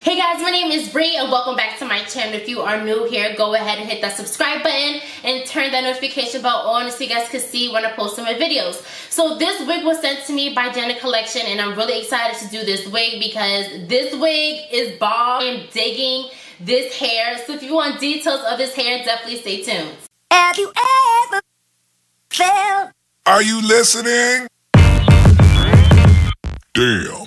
Hey guys, my name is Bree and welcome back to my channel. If you are new here, go ahead and hit that subscribe button and turn that notification bell on so you guys can see when I post my videos. So this wig was sent to me by Jenna Collection and I'm really excited to do this wig because this wig is bomb. I'm digging this hair. So if you want details of this hair, definitely stay tuned. Have you ever felt? Are you listening? Damn.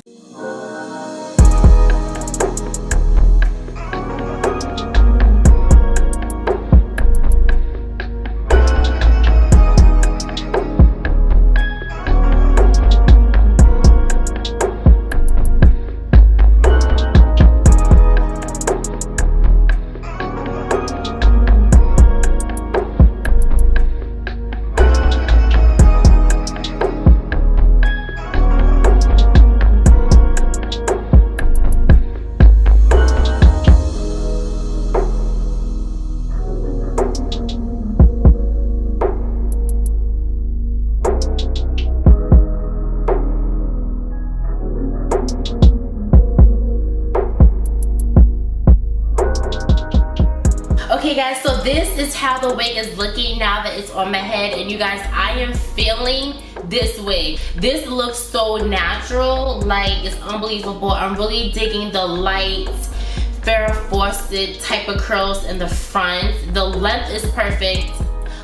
Okay guys, so this is how the wig is looking now that it's on my head, and you guys, I am feeling this wig. This looks so natural, like it's unbelievable. I'm really digging the light Farrah Fawcett type of curls in the front. The length is perfect.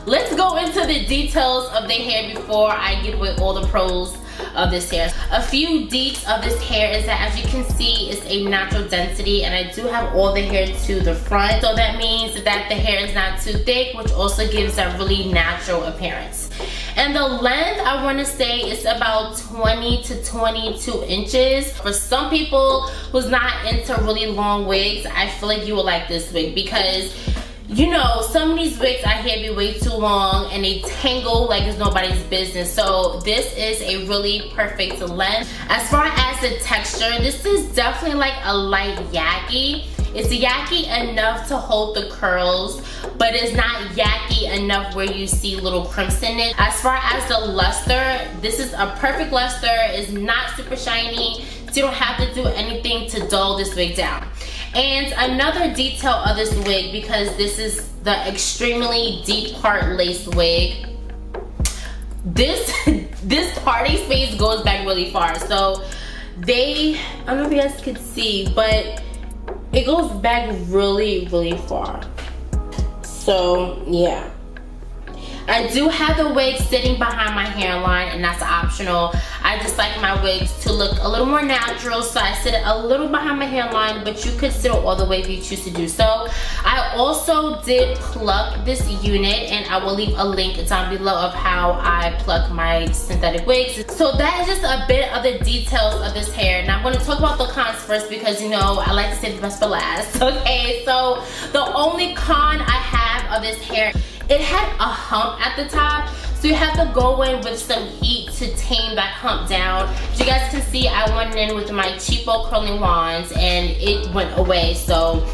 Let's go into the details of the hair before I give away all the pros of this hair. A few deets of this hair is that, as you can see, it's a natural density, and I do have all the hair to the front, so that means that the hair is not too thick, which also gives a really natural appearance. And the length, I want to say, is about 20 to 22 inches. For some people who's not into really long wigs, I feel like you will like this wig because, you know, some of these wigs I hear be way too long and they tangle like it's nobody's business. So this is a really perfect length. As far as the texture, this is definitely like a light yaki. It's yaki enough to hold the curls, but it's not yaki enough where you see little crimps in it. As far as the luster, this is a perfect luster. It's not super shiny, so you don't have to do anything to dull this wig down. And another detail of this wig, because this is the extremely deep part lace wig, this parting space goes back really far. So I don't know if you guys could see, but it goes back really far. So yeah, I do have the wig sitting behind my hairline, and that's optional. I just like my wigs to look a little more natural, so I sit it a little behind my hairline, but you could sit it all the way if you choose to do so. I also did pluck this unit, and I will leave a link down below of how I pluck my synthetic wigs. So that is just a bit of the details of this hair. Now I'm going to talk about the cons first because, you know, I like to save the best for last. Okay, so the only con I have of this hair, it had a hump at the top, so you have to go in with some heat to tame that hump down. As you guys can see, I went in with my cheapo curling wands and it went away. So,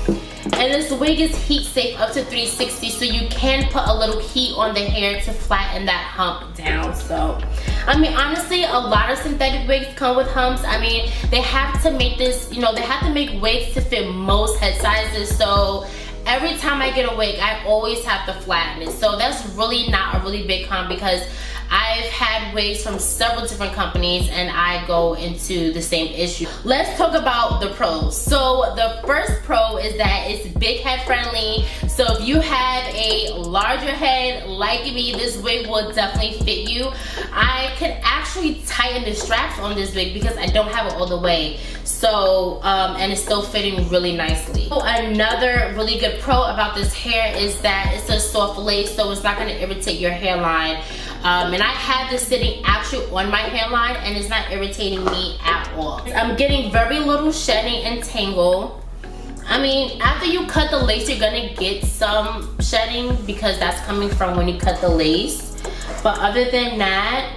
and this wig is heat safe up to 360, so you can put a little heat on the hair to flatten that hump down. So, I mean, honestly, a lot of synthetic wigs come with humps. I mean, they have to make this, you know, they have to make wigs to fit most head sizes. So every time I get a wig, I always have to flatten it. So that's really not a really big con because I've had wigs from several different companies and I go into the same issue. Let's talk about the pros. So the first pro is that it's big head friendly. So if you have a larger head like me, this wig will definitely fit you. I can actually tighten the straps on this wig because I don't have it all the way. So, and it's still fitting really nicely. So another really good pro about this hair is that it's a soft lace, so it's not gonna irritate your hairline. And I have this sitting actually on my hairline and it's not irritating me at all. I'm getting very little shedding and tangle. I mean, after you cut the lace, you're gonna get some shedding because that's coming from when you cut the lace. But other than that,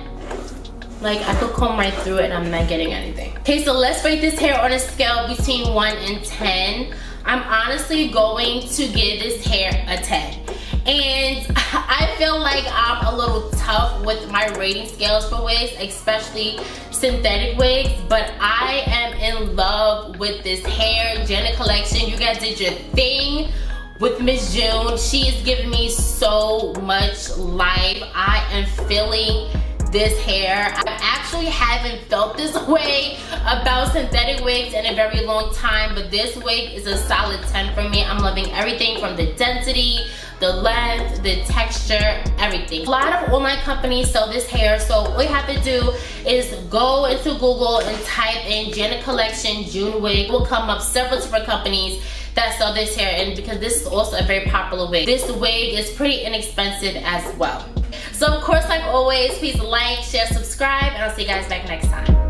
like, I could comb right through it and I'm not getting anything. Okay, so let's rate this hair on a scale between 1 and 10. I'm honestly going to give this hair a 10. And I feel like I'm a little tough with my rating scales for wigs, especially synthetic wigs, but I am in love with this hair. Janet Collection, you guys did your thing with Miss June. She is giving me so much life. I am feeling this hair. I actually haven't felt this way about synthetic wigs in a very long time, but this wig is a solid 10 for me. I'm loving everything from the density, the length, the texture, everything. A lot of online companies sell this hair, so all you have to do is go into Google and type in Janet Collection June wig. It will come up several different companies that sell this hair, and because this is also a very popular wig. This wig is pretty inexpensive as well. So of course, like always, please like, share, subscribe, and I'll see you guys back next time.